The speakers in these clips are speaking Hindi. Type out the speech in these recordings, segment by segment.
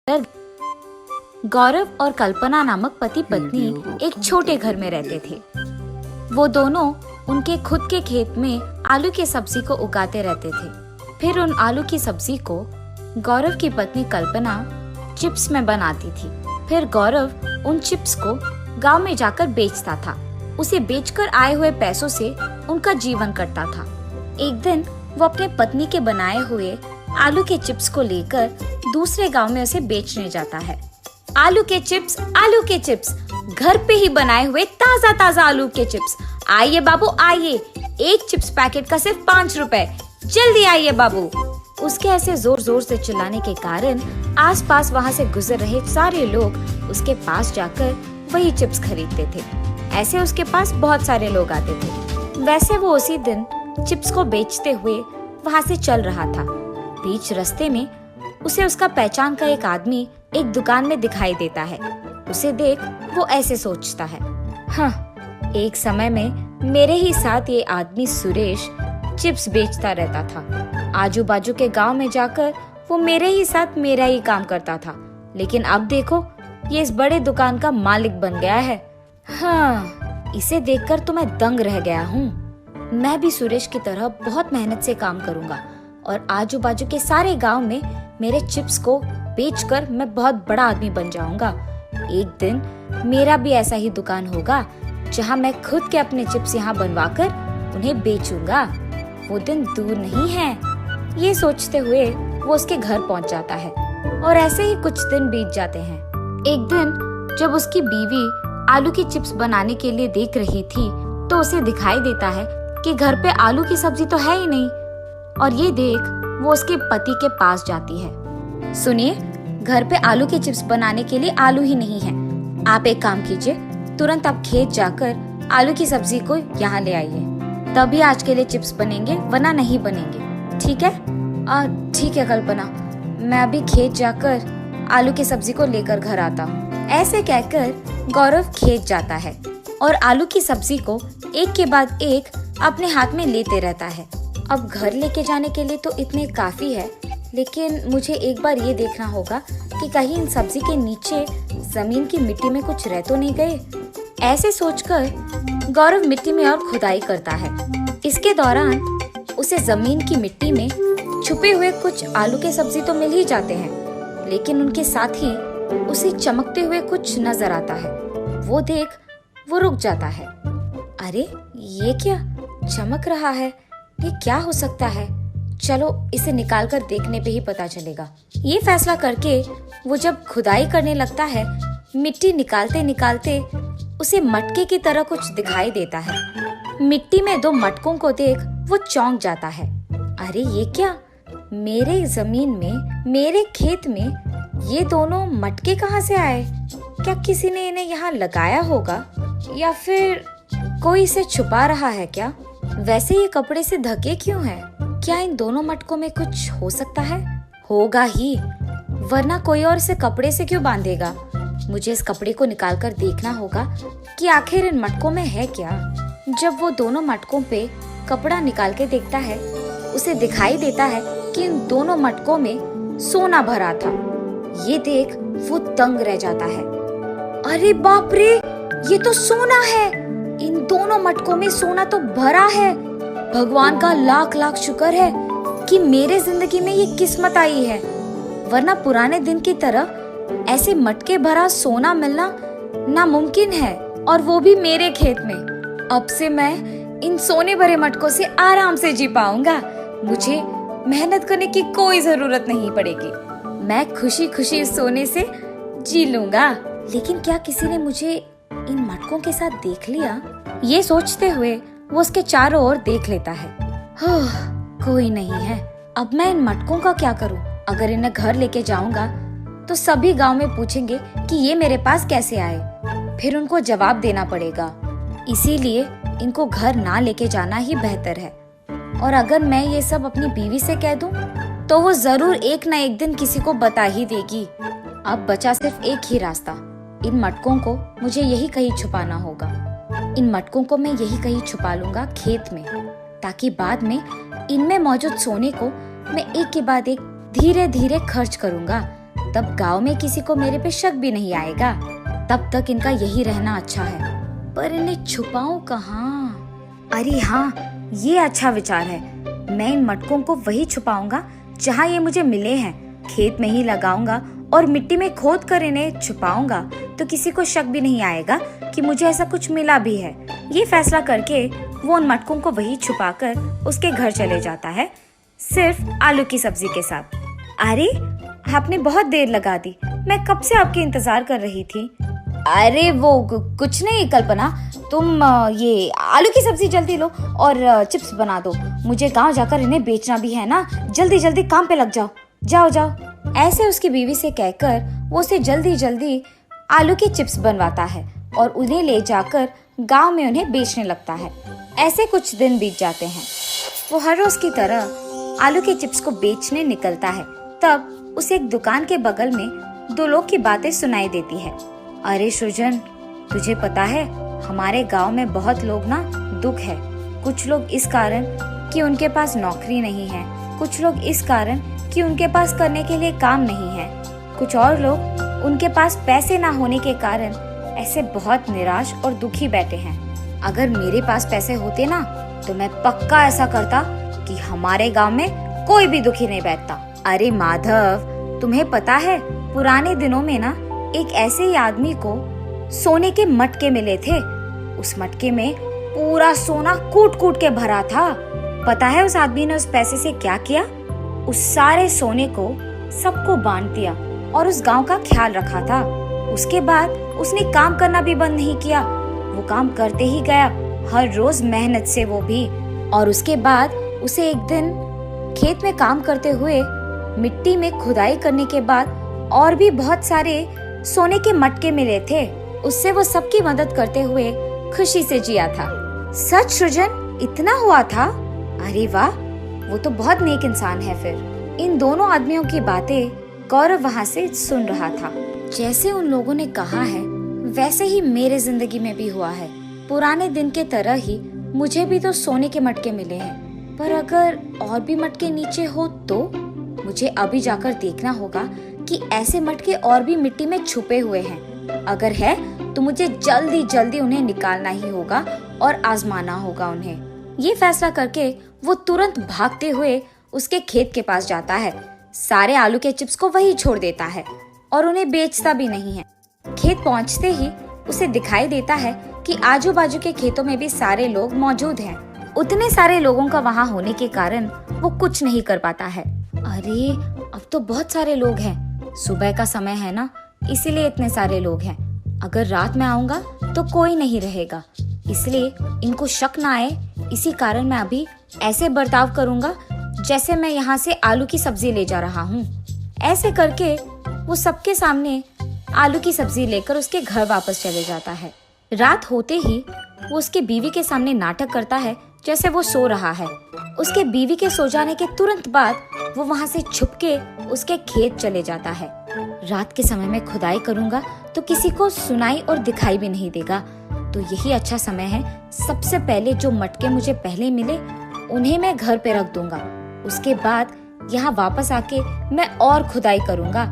गौरव और कल्पना नामक पति पत्नी एक छोटे घर में रहते थे। वो दोनों उनके खुद के खेत में आलू की सब्जी को उगाते रहते थे। फिर उन आलू की सब्जी को गौरव की पत्नी कल्पना चिप्स में बनाती थी। फिर गौरव उन चिप्स को गांव में जाकर बेचता था। उसे बेचकर आए हुए पैसों से उनका जीवन कटता था। एक दिन वो अपने पत्नी के बनाए हुए आलू के चिप्स को लेकर दूसरे गांव में उसे बेचने जाता है। आलू के चिप्स, घर पे ही बनाए हुए ताजा ताजा आलू के चिप्स। आइए बाबू आइए, एक चिप्स पैकेट का सिर्फ 5 रुपए, जल्दी आइए बाबू। उसके ऐसे जोर जोर से चिल्लाने के कारण आसपास वहाँ से गुजर रहे सारे लोग उसके पास जाकर वही चिप्स खरीदते थे। ऐसे उसके पास बहुत सारे लोग आते थे। वैसे वो उसी दिन चिप्स को बेचते हुए वहाँ से चल रहा था। बीच रास्ते में उसे उसका पहचान का एक आदमी एक दुकान में दिखाई देता है। उसे देख वो ऐसे सोचता है, हाँ, एक समय में मेरे ही साथ ये आदमी सुरेश चिप्स बेचता रहता था। आजू बाजू के गांव में जाकर वो मेरे ही साथ मेरा ही काम करता था, लेकिन अब देखो ये इस बड़े दुकान का मालिक बन गया है। हाँ, इसे देखकर तो मैं दंग रह गया हूँ। मैं भी सुरेश की तरह बहुत मेहनत से काम करूंगा और आजू बाजू के सारे गांव में मेरे चिप्स को बेचकर मैं बहुत बड़ा आदमी बन जाऊंगा। एक दिन मेरा भी ऐसा ही दुकान होगा जहां मैं खुद के अपने चिप्स यहाँ बनवाकर उन्हें बेचूंगा। वो दिन दूर नहीं है। ये सोचते हुए वो उसके घर पहुंच जाता है और ऐसे ही कुछ दिन बीत जाते हैं। एक दिन जब उसकी बीवी आलू की चिप्स बनाने के लिए देख रही थी तो उसे दिखाई देता है कि घर पे आलू की सब्जी तो है ही नहीं। और ये देख वो उसके पति के पास जाती है। सुनिए, घर पे आलू के चिप्स बनाने के लिए आलू ही नहीं है। आप एक काम कीजिए, तुरंत आप खेत जाकर आलू की सब्जी को यहाँ ले आइए, तभी आज के लिए चिप्स बनेंगे, वरना नहीं बनेंगे। ठीक है? ठीक है कल्पना, मैं अभी खेत जाकर आलू की सब्जी को लेकर घर आता हूँ। ऐसे कहकर गौरव खेत जाता है और आलू की सब्जी को एक के बाद एक अपने हाथ में लेते रहता है। अब घर लेके जाने के लिए तो इतने काफी है, लेकिन मुझे एक बार ये देखना होगा कि कहीं इन सब्जी के नीचे जमीन की मिट्टी में कुछ रह तो नहीं गए। ऐसे सोचकर गौरव मिट्टी में और खुदाई करता है। इसके दौरान उसे जमीन की मिट्टी में छुपे हुए कुछ आलू के सब्जी तो मिल ही जाते हैं, लेकिन उनके साथ ही उसे चमकते हुए कुछ नजर आता है। वो देख वो रुक जाता है। अरे ये क्या चमक रहा है? ये क्या हो सकता है? चलो इसे निकाल कर देखने पे ही पता चलेगा। ये फैसला करके वो जब खुदाई करने लगता है, मिट्टी निकालते निकालते उसे मटके की तरह कुछ दिखाई देता है। मिट्टी में 2 मटकों को देख वो चौंक जाता है। अरे ये क्या? मेरे जमीन में, मेरे खेत में ये दोनों मटके कहाँ से आए? क्या किसी ने इन्हें यहाँ लगाया होगा या फिर कोई इसे छुपा रहा है क्या? वैसे ये कपड़े से ढके क्यों हैं? क्या इन दोनों मटकों में कुछ हो सकता है? होगा ही, वरना कोई और इसे कपड़े से क्यों बांधेगा? मुझे इस कपड़े को निकाल कर देखना होगा कि आखिर इन मटकों में है क्या। जब वो दोनों मटकों पे कपड़ा निकाल के देखता है, उसे दिखाई देता है कि इन दोनों मटकों में सोना भरा था। ये देख वो दंग रह जाता है। अरे बाप रे, ये तो सोना है! इन दोनों मटकों में सोना तो भरा है। भगवान का लाख लाख शुक्र है कि मेरे जिंदगी में ये किस्मत आई है, वरना पुराने दिन की तरह ऐसे मटके भरा सोना मिलना नामुमकिन है, और वो भी मेरे खेत में। अब से मैं इन सोने भरे मटकों से आराम से जी पाऊंगा। मुझे मेहनत करने की कोई जरूरत नहीं पड़ेगी। मैं खुशी खुशी इस सोने से जी लूंगा। लेकिन क्या किसी ने मुझे इन मटकों के साथ देख लिया? ये सोचते हुए वो उसके चारों ओर देख लेता है। कोई नहीं है। अब मैं इन मटकों का क्या करूं? अगर इन्हें घर लेके जाऊंगा तो सभी गांव में पूछेंगे कि ये मेरे पास कैसे आए। फिर उनको जवाब देना पड़ेगा। इसीलिए इनको घर ना लेके जाना ही बेहतर है। और अगर मैं ये सब अपनी बीवी से कह दूं तो वो जरूर एक ना एक दिन किसी को बता ही देगी। अब बचा सिर्फ एक ही रास्ता। इन मटकों को मुझे यही कहीं छुपाना होगा। इन मटकों को मैं यही कहीं छुपा लूंगा खेत में, ताकि बाद में इनमें मौजूद सोने को मैं एक के बाद एक धीरे धीरे खर्च करूंगा। तब गांव में किसी को मेरे पे शक भी नहीं आएगा। तब तक इनका यही रहना अच्छा है। पर इन्हें छुपाऊं कहाँ? अरे हाँ, ये अच्छा विचार है। मैं इन मटकों को वही छुपाऊंगा जहाँ ये मुझे मिले हैं। खेत में ही लगाऊंगा और मिट्टी में खोद कर इन्हें छुपाऊंगा, तो किसी को शक भी नहीं आएगा कि मुझे ऐसा कुछ मिला भी है। ये फैसला करके वो उन मटकों को वही छुपाकर उसके घर चले जाता है, सिर्फ आलू की सब्जी के साथ। अरे, आपने बहुत देर लगा दी, मैं कब से आपके इंतजार कर रही थी। अरे वो कुछ नहीं कल्पना, तुम ये आलू की सब्जी जल्दी लो और चिप्स बना दो। मुझे गांव जाकर इन्हें बेचना भी है ना। जल्दी जल्दी काम पे लग जाओ, जाओ जाओ। ऐसे उसकी बीवी से कहकर वो उसे जल्दी जल्दी आलू के चिप्स बनवाता है और उन्हें ले जाकर गांव में उन्हें बेचने लगता है। ऐसे कुछ दिन बीत जाते हैं। वो हर रोज की तरह आलू के चिप्स को बेचने निकलता है। तब उसे एक दुकान के बगल में दो लोग की बातें सुनाई देती है। अरे सृजन, तुझे पता है हमारे गांव में बहुत लोग ना दुख है। कुछ लोग इस कारण कि उनके पास नौकरी नहीं है, कुछ लोग इस कारण कि उनके पास करने के लिए काम नहीं है, कुछ और लोग उनके पास पैसे ना होने के कारण ऐसे बहुत निराश और दुखी बैठे हैं। अगर मेरे पास पैसे होते ना तो मैं पक्का ऐसा करता कि हमारे गांव में कोई भी दुखी नहीं बैठता। अरे माधव, तुम्हें पता है पुराने दिनों में ना एक ऐसे ही आदमी को सोने के मटके मिले थे। उस मटके में पूरा सोना कूट कूट के भरा था। पता है उस आदमी ने उस पैसे से क्या किया? उस सारे सोने को सबको बांट दिया और उस गांव का ख्याल रखा था। उसके बाद उसने काम करना भी बंद नहीं किया, वो काम करते ही गया, हर रोज मेहनत से वो भी। और उसके बाद उसे एक दिन खेत में काम करते हुए मिट्टी में खुदाई करने के बाद और भी बहुत सारे सोने के मटके मिले थे। उससे वो सबकी मदद करते हुए खुशी से जिया था। सच सृजन, इतना हुआ था? अरे वाह, वो तो बहुत नेक इंसान है। फिर इन दोनों आदमियों की बातें गौरव वहाँ से सुन रहा था। जैसे उन लोगों ने कहा है वैसे ही मेरे जिंदगी में भी हुआ है। पुराने दिन के तरह ही मुझे भी तो सोने के मटके मिले हैं, पर अगर और भी मटके नीचे हो तो मुझे अभी जाकर देखना होगा कि ऐसे मटके और भी मिट्टी में छुपे हुए हैं। अगर है तो मुझे जल्दी जल्दी उन्हें निकालना ही होगा और आजमाना होगा उन्हें। ये फैसला करके वो तुरंत भागते हुए उसके खेत के पास जाता है। सारे आलू के चिप्स को वही छोड़ देता है और उन्हें बेचता भी नहीं है। खेत पहुंचते ही उसे दिखाई देता है कि आजू बाजू के खेतों में भी सारे लोग मौजूद हैं। उतने सारे लोगों का वहाँ होने के कारण वो कुछ नहीं कर पाता है। अरे, अब तो बहुत सारे लोग हैं। सुबह का समय है ना, इसीलिए इतने सारे लोग हैं। अगर रात में आऊंगा तो कोई नहीं रहेगा, इसलिए इनको शक ना आए, इसी कारण मैं अभी ऐसे बर्ताव करूंगा जैसे मैं यहाँ से आलू की सब्जी ले जा रहा हूँ। ऐसे करके वो सबके सामने आलू की सब्जी लेकर उसके घर वापस चले जाता है। रात होते ही वो उसके बीवी के सामने नाटक करता है जैसे वो सो रहा है। उसके बीवी के सो जाने के तुरंत बाद वो वहाँ से छुपके उसके खेत चले जाता है। रात के समय में खुदाई करूंगा तो किसी को सुनाई और दिखाई भी नहीं देगा, तो यही अच्छा समय है। सबसे पहले जो मटके मुझे पहले मिले उन्हें मैं घर पे रख दूंगा। उसके बाद यहाँ वापस आके मैं और खुदाई करूंगा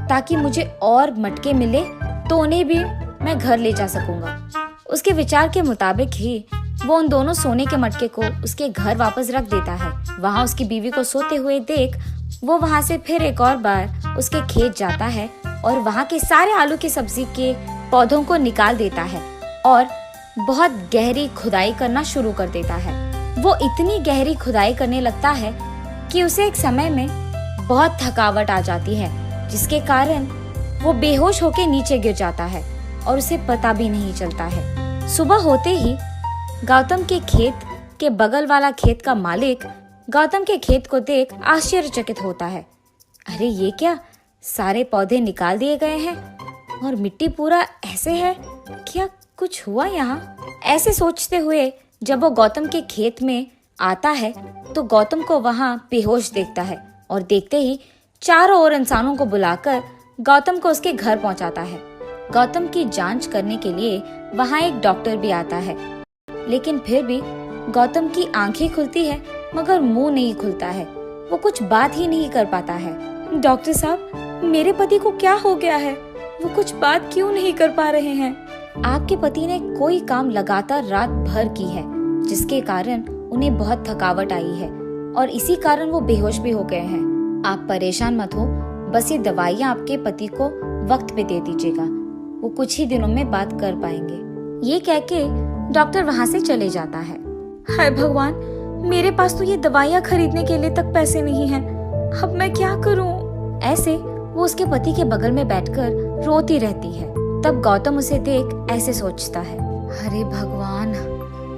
ताकि मुझे और मटके मिले तो उन्हें भी मैं घर ले जा सकूंगा। उसके विचार के मुताबिक ही वो उन दोनों सोने के मटके को उसके घर वापस रख देता है। वहाँ उसकी बीवी को सोते हुए देख वो वहाँ से फिर एक और बार उसके खेत जाता है और वहाँ के सारे आलू की सब्जी के पौधों को निकाल देता है और बहुत गहरी खुदाई करना शुरू कर देता है। वो इतनी गहरी खुदाई करने लगता है कि उसे एक समय में बहुत थकावट आ जाती है, जिसके कारण वो बेहोश होकर नीचे गिर जाता है और उसे पता भी नहीं चलता है। सुबह होते ही गौतम के खेत के बगल वाला खेत का मालिक गौतम के खेत को देख आश्चर्यचकित होता है। अरे ये क्या, सारे पौधे निकाल दिए गए हैं और मिट्टी पूरा ऐसे है, क्या कुछ हुआ यहाँ? ऐसे सोचते हुए जब वो गौतम के खेत में आता है तो गौतम को वहाँ बेहोश देखता है और देखते ही चारों ओर इंसानों को बुलाकर गौतम को उसके घर पहुँचाता है। गौतम की जांच करने के लिए वहाँ एक डॉक्टर भी आता है, लेकिन फिर भी गौतम की आंखें खुलती है मगर मुंह नहीं खुलता है। वो कुछ बात ही नहीं कर पाता है। डॉक्टर साहब, मेरे पति को क्या हो गया है? वो कुछ बात क्यों नहीं कर पा रहे हैं? आपके पति ने कोई काम लगातार रात भर की है, जिसके कारण उन्हें बहुत थकावट आई है और इसी कारण वो बेहोश भी हो गए हैं। आप परेशान मत हो, बस ये दवाइयाँ आपके पति को वक्त पे दे दीजिएगा, वो कुछ ही दिनों में बात कर पाएंगे। ये कह के डॉक्टर वहाँ से चले जाता है। हाय भगवान, मेरे पास तो ये दवाइयाँ खरीदने के लिए तक पैसे नहीं हैं। अब मैं क्या करूँ? ऐसे वो उसके पति के बगल में बैठकर रोती रहती है। तब गौतम उसे देख ऐसे सोचता है, अरे भगवान,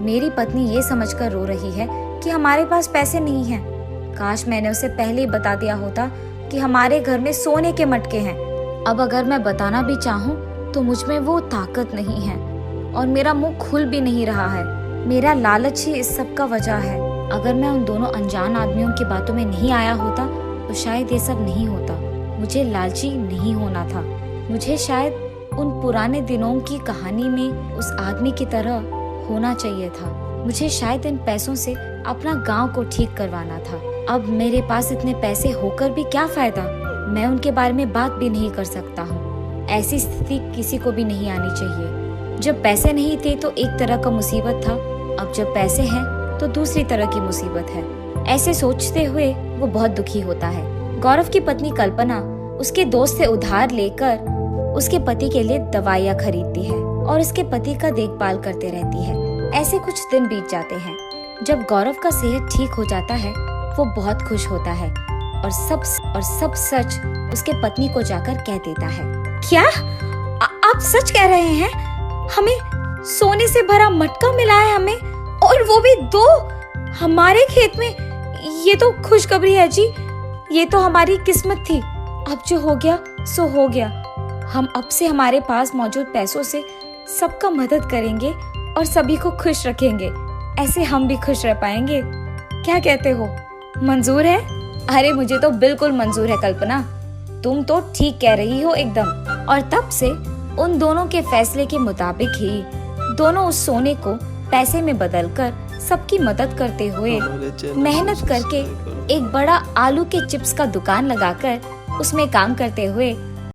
मेरी पत्नी ये समझकर रो रही है कि हमारे पास पैसे नहीं हैं। काश मैंने उसे पहले ही बता दिया होता कि हमारे घर में सोने के मटके हैं। अब अगर मैं बताना भी चाहूँ तो मुझ में वो ताकत नहीं है और मेरा मुंह खुल भी नहीं रहा है। मेरा लालच ही इस सब का वजह है। अगर मैं उन दोनों अनजान आदमियों की बातों में नहीं आया होता तो शायद ये सब नहीं होता। मुझे लालची नहीं होना था। मुझे शायद उन पुराने दिनों की कहानी में उस आदमी की तरह होना चाहिए था। मुझे शायद इन पैसों से अपना गांव को ठीक करवाना था। अब मेरे पास इतने पैसे होकर भी क्या फायदा? मैं उनके बारे में बात भी नहीं कर सकता हूँ। ऐसी स्थिति किसी को भी नहीं आनी चाहिए। जब पैसे नहीं थे तो एक तरह का मुसीबत था, अब जब पैसे हैं तो दूसरी तरह की मुसीबत है। ऐसे सोचते हुए वो बहुत दुखी होता है। गौरव की पत्नी कल्पना उसके दोस्त से उधार लेकर उसके पति के लिए दवाइयाँ खरीदती है और उसके पति का देखभाल करते रहती है। ऐसे कुछ दिन बीत जाते हैं। जब गौरव का सेहत ठीक हो जाता है वो बहुत खुश होता है और सब सच उसके पत्नी को जाकर कह देता है। क्या आप सच कह रहे हैं? हमें सोने से भरा मटका मिला है हमें, और वो भी 2 हमारे खेत में। ये तो खुशखबरी है जी, ये तो हमारी किस्मत थी। अब जो हो गया सो हो गया। हम अब से हमारे पास मौजूद पैसों से सबका मदद करेंगे और सभी को खुश रखेंगे। ऐसे हम भी खुश रह पाएंगे। क्या कहते हो, मंजूर है? अरे मुझे तो बिल्कुल मंजूर है कल्पना, तुम तो ठीक कह रही हो एकदम। और तब से उन दोनों के फैसले के मुताबिक ही दोनों उस सोने को पैसे में बदलकर सबकी मदद करते हुए मेहनत करके एक बड़ा आलू के चिप्स का दुकान लगाकर उसमें काम करते हुए